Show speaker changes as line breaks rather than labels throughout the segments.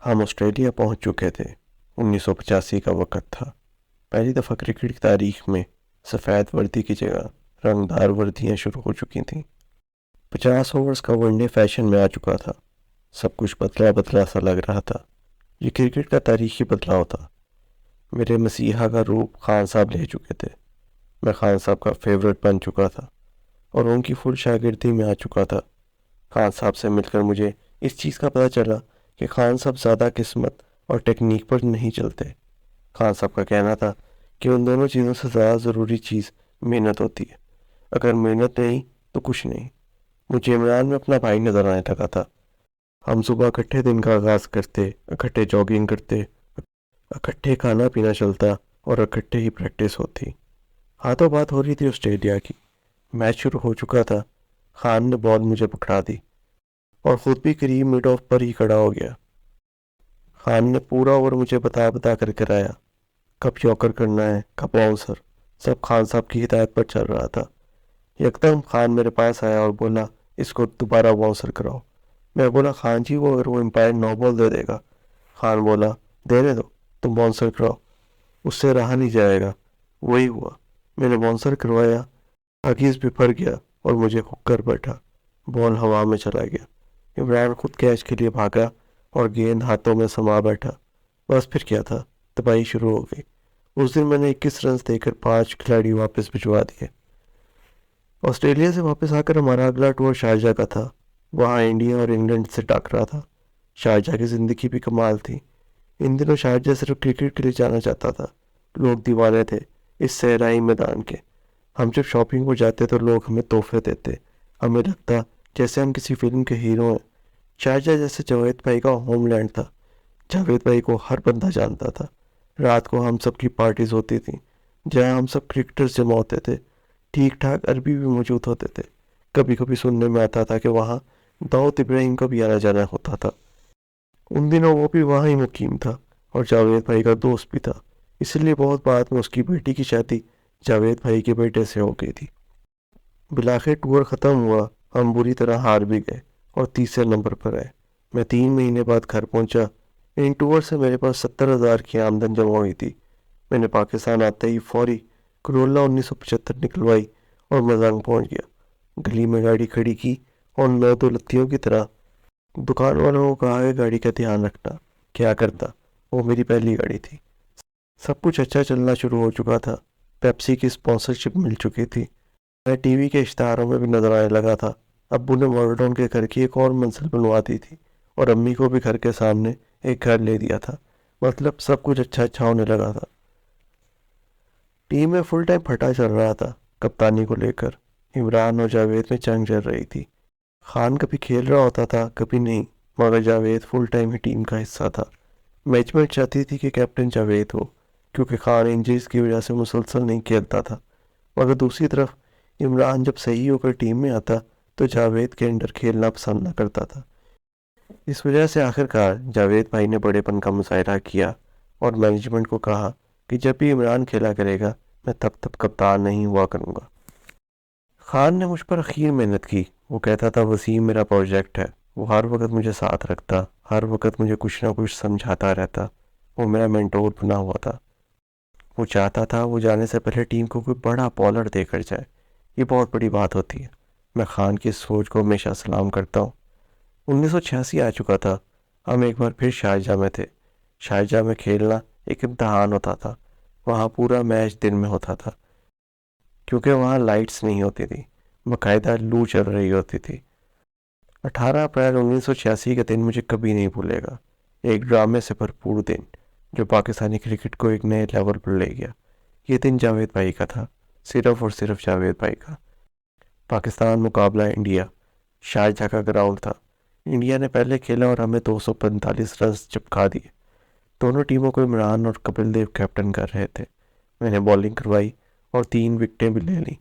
हम ऑस्ट्रेलिया पहुंच चुके थे। 1985 का वक्त था। पहली दफ़ा क्रिकेट की तारीख में सफ़ेद वर्दी की जगह रंगदार वर्दियां शुरू हो चुकी थीं। 50 ओवर्स का वनडे फैशन में आ चुका था। सब कुछ बदला बदला सा लग रहा था। ये क्रिकेट का तारीखी बदलाव था। मेरे मसीहा का रूप खान साहब ले चुके थे। मैं खान साहब का फेवरेट बन चुका था और उनकी फुल शागिर्दी में आ चुका था। खान साहब से मिलकर मुझे इस चीज़ का पता चला कि खान साहब ज़्यादा किस्मत और टेक्निक पर नहीं चलते। खान साहब का कहना था कि उन दोनों चीज़ों से ज़्यादा ज़रूरी चीज़ मेहनत होती है। अगर मेहनत नहीं तो कुछ नहीं। मुझे इमरान में अपना भाई नजर आने लगा था। हम सुबह इकट्ठे दिन का आगाज़ करते, इकट्ठे जॉगिंग करते, इकट्ठे खाना पीना चलता और इकट्ठे ही प्रैक्टिस होती। हाथों बात हो रही थी ऑस्ट्रेलिया की। मैच शुरू हो चुका था। खान ने बॉल मुझे पकड़ा दी और खुद भी करीब मिड ऑफ पर ही खड़ा हो गया। खान ने पूरा ओवर मुझे बता बता कर कराया, कब यॉर्कर करना है, कब बाउंसर। सब खान साहब की हिदायत पर चल रहा था। यकदम खान मेरे पास आया और बोला, इसको दोबारा बाउंसर कराओ। मैं बोला, खान जी वो अगर वो एम्पायर नो बॉल दे देगा। खान बोला, देने दो, तुम बाउंसर कराओ, उससे रहा नहीं जाएगा। वही हुआ। मैंने बाउंसर करवाया। हकीज बिफर गया और मुझे हुक कर बैठा। बॉल हवा में चला गया। इमरान खुद कैच के लिए भागा और गेंद हाथों में समा बैठा। बस फिर क्या था, तबाही शुरू हो गई। उस दिन मैंने 21 रन देकर 5 खिलाड़ी वापस भिजवा दिए। ऑस्ट्रेलिया से वापस आकर हमारा अगला टूर शारजा का था। वहाँ इंडिया और इंग्लैंड से टकरा था। शारजा की ज़िंदगी भी कमाल थी। इन दिनों शारजा सिर्फ क्रिकेट के लिए जाना चाहता था। लोग दीवाने थे इस सहराई मैदान के। हम जब शॉपिंग को जाते तो लोग हमें तोहफे देते। हमें लगता जैसे हम किसी फिल्म के हीरो हैं। शारजा जैसे जावेद भाई का होमलैंड था। जावेद भाई को हर बंदा जानता था। रात को हम सब की पार्टीज होती थी जहाँ हम सब क्रिकेटर्स जमा होते थे। ठीक ठाक अरबी भी मौजूद होते थे। कभी कभी सुनने में आता था कि वहाँ दाऊद इब्राहिम का भी आना जाना होता था। उन दिनों वो भी वहाँ ही मुकीम था और जावेद भाई का दोस्त भी था। इसलिए बहुत बाद में उसकी बेटी की शादी जावेद भाई के बेटे से हो गई थी। बिलाखिर टूर ख़त्म हुआ। हम बुरी तरह हार भी गए और तीसरे नंबर पर आए। मैं 3 महीने बाद घर पहुंचा। इन टूर से मेरे पास 70,000 की आमदन जमा हुई थी। मैंने पाकिस्तान आते ही फौरी करोला 1975 निकलवाई और मजांग पहुंच गया। गली में गाड़ी खड़ी की और नौ दो लत्तियों की तरह दुकान वालों को कहा कि गाड़ी का ध्यान रखना। क्या करता, वो मेरी पहली गाड़ी थी। सब कुछ अच्छा चलना शुरू हो चुका था। पेप्सी की स्पॉन्सरशिप मिल चुकी थी। मैं टीवी के इश्तहारों में भी नजर आने लगा था। अब्बू ने मॉडर्न के घर की एक और मंजिल बनवा दी थी और अम्मी को भी घर के सामने एक घर ले दिया था। मतलब सब कुछ अच्छा अच्छा होने लगा था। टीम में फुल टाइम फटा चल रहा था। कप्तानी को लेकर इमरान और जावेद में जंग चल रही थी। खान कभी खेल रहा होता था, कभी नहीं, मगर जावेद फुल टाइम ही टीम का हिस्सा था। मैनेजमेंट चाहती थी कि कैप्टन जावेद हो, क्योंकि खान इंजरीज की वजह से मुसलसल नहीं खेलता था। मगर दूसरी तरफ इमरान जब सही होकर टीम में आता तो जावेद के अंडर खेलना पसंद न करता था। इस वजह से आखिरकार जावेद भाई ने बड़ेपन का मुजाहरा किया और मैनेजमेंट को कहा कि जब भी इमरान खेला करेगा मैं तब तक कप्तान नहीं हुआ करूँगा। खान ने मुझ पर अखीर मेहनत की। वो कहता था वसीम मेरा प्रोजेक्ट है। वो हर वक्त मुझे साथ रखता, हर वक्त मुझे कुछ ना कुछ समझाता रहता। वो मेरा मेंटोर बना हुआ था। वो चाहता था वो जाने से पहले टीम को कोई बड़ा बॉलर देकर जाए। ये बहुत बड़ी बात होती है। मैं खान की सोच को हमेशा सलाम करता हूँ। 1986 आ चुका था। हम एक बार फिर शारजाह में थे। शारजाह में खेलना एक इम्तहान होता था। वहाँ पूरा मैच दिन में होता था क्योंकि वहाँ लाइट्स नहीं होती थी। बाकायदा लू चल रही होती थी। 18 अप्रैल 1986 का दिन मुझे कभी नहीं भूलेगा। एक ड्रामे से भरपूर दिन जो पाकिस्तानी क्रिकेट को एक नए लेवल पर ले गया। ये दिन जावेद भाई का था, सिर्फ और सिर्फ जावेद भाई का। पाकिस्तान मुकाबला इंडिया। शारजाह का ग्राउंड था। इंडिया ने पहले खेला और हमें 245 रन चिपका दिए। दोनों टीमों को इमरान और कपिल देव कैप्टन कर रहे थे। मैंने बॉलिंग करवाई और 3 विकेटें भी ले लीं।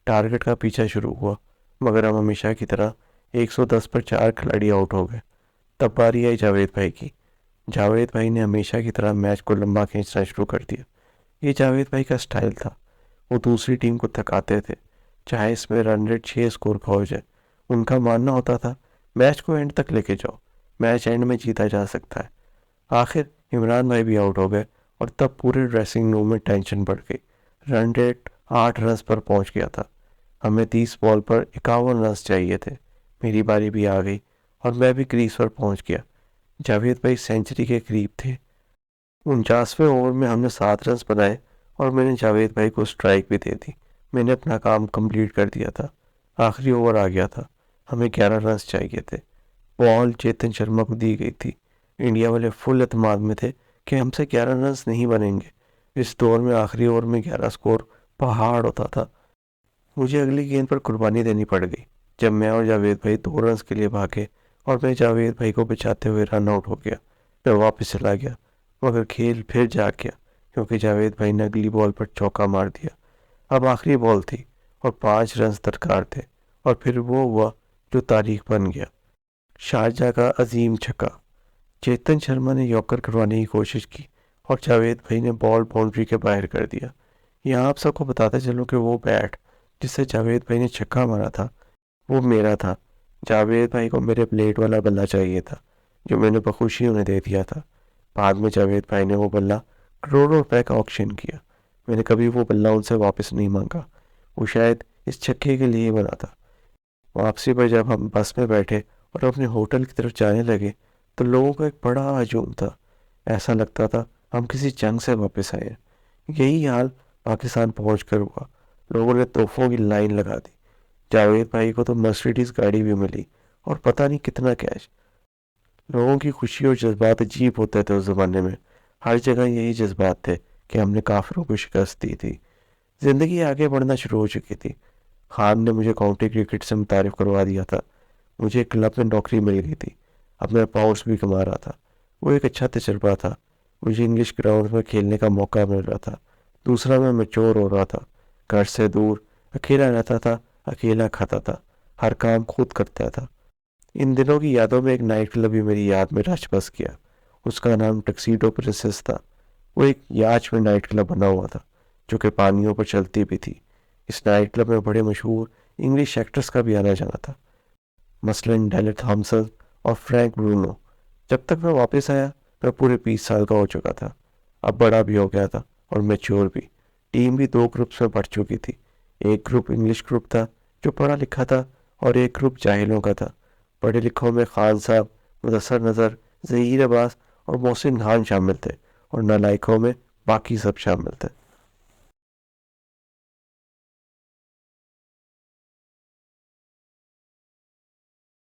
टारगेट का पीछा शुरू हुआ, मगर हम हमेशा की तरह 110 पर 4 खिलाड़ी आउट हो गए। तब बारी आई जावेद भाई की। जावेद भाई ने हमेशा की तरह मैच को लंबा खींचना शुरू कर दिया। ये जावेद भाई का स्टाइल था। वो दूसरी टीम को थकाते थे, चाहे इसमें रन रेट 6 स्कोर का हो जाए। उनका मानना होता था मैच को एंड तक लेके जाओ, मैच एंड में जीता जा सकता है। आखिर इमरान भाई भी आउट हो गए और तब पूरे ड्रेसिंग रूम में टेंशन बढ़ गई। रन रेट 8 रन पर पहुंच गया था। हमें 30 बॉल पर 51 रन चाहिए थे। मेरी बारी भी आ गई और मैं भी क्रीज पर पहुंच गया। जावेद भाई सेंचुरी के करीब थे। 49वें ओवर में हमने 7 रन बनाए और मैंने जावेद भाई को स्ट्राइक भी दे दी। मैंने अपना काम कंप्लीट कर दिया था। आखिरी ओवर आ गया था। हमें 11 रन चाहिए थे। बॉल चेतन शर्मा को दी गई थी। इंडिया वाले फुल एतमाद में थे कि हमसे 11 रन नहीं बनेंगे। इस दौर में आखिरी ओवर में 11 स्कोर पहाड़ होता था। मुझे अगली गेंद पर कुर्बानी देनी पड़ गई जब मैं और जावेद भाई 2 रन के लिए भागे और मैं जावेद भाई को बचाते हुए रन आउट हो गया। मैं वापस चला गया मगर खेल फिर जाग गया क्योंकि जावेद भाई ने अगली बॉल पर चौका मार दिया। अब आखिरी बॉल थी और 5 रन दरकार थे और फिर वो हुआ जो तारीख बन गया। शारजा का अजीम छक्का। चेतन शर्मा ने यॉर्कर करवाने की कोशिश की और जावेद भाई ने बॉल बाउंड्री के बाहर कर दिया। यहाँ आप सबको बताते चलूँ कि वो बैट जिससे जावेद भाई ने छक्का मारा था वो मेरा था। जावेद भाई को मेरे प्लेट वाला बल्ला चाहिए था जो मैंने बखुशी उन्हें दे दिया था। बाद में जावेद भाई ने वो बल्ला करोड़ों रुपए का ऑक्शन किया। मैंने कभी वो बल्ला उनसे वापस नहीं मांगा। वो शायद इस छक्के के लिए बना था। वापसी पर जब हम बस में बैठे और अपने होटल की तरफ जाने लगे तो लोगों का एक बड़ा हजूम था। ऐसा लगता था हम किसी जंग से वापस आए हैं। यही हाल पाकिस्तान पहुंच कर हुआ। लोगों ने तोहफों की लाइन लगा दी। जावेद भाई को तो मर्सिडीज गाड़ी भी मिली और पता नहीं कितना कैश। लोगों की खुशी और जज्बात अजीब होते थे उस जमाने में। हर जगह यही जज्बात थे कि हमने काफिरों को शिकस्त दी थी। जिंदगी आगे बढ़ना शुरू हो चुकी थी। खान ने मुझे काउंटी क्रिकेट से मुतारिफ करवा दिया था। मुझे एक क्लब में नौकरी मिल गई थी। अब मैं पाउंड्स भी कमा रहा था। वो एक अच्छा तजुर्बा था। मुझे इंग्लिश ग्राउंड में खेलने का मौका मिल रहा था। दूसरा मैं मैच्योर हो रहा था। घर से दूर अकेला रहता था। अकेला खाता था। हर काम खुद करता था। इन दिनों की यादों में एक नाइट क्लब भी मेरी याद में रच बस गया। उसका नाम टक्सीडो प्रिंसेस था। वो एक याच में नाइट क्लब बना हुआ था जो कि पानियों पर चलती भी थी। इस नाइट क्लब में बड़े मशहूर इंग्लिश एक्टर्स का भी आना जाना था, मसलन डेलर थॉमसन और फ्रैंक ब्रूनो। जब तक मैं वापस आया मैं पूरे 20 साल का हो चुका था। अब बड़ा भी हो गया था और मैच्योर भी। टीम भी 2 ग्रुप्स में बढ़ चुकी थी। एक ग्रुप इंग्लिश ग्रुप था जो पढ़ा लिखा था और एक ग्रुप जाहिलों का था। पढ़े लिखों में खान साहब, मुदस्सर नज़र, ज़हीर अब्बास और मोहसिन खान शामिल थे और नालायकों में बाकी सब शामिल थे।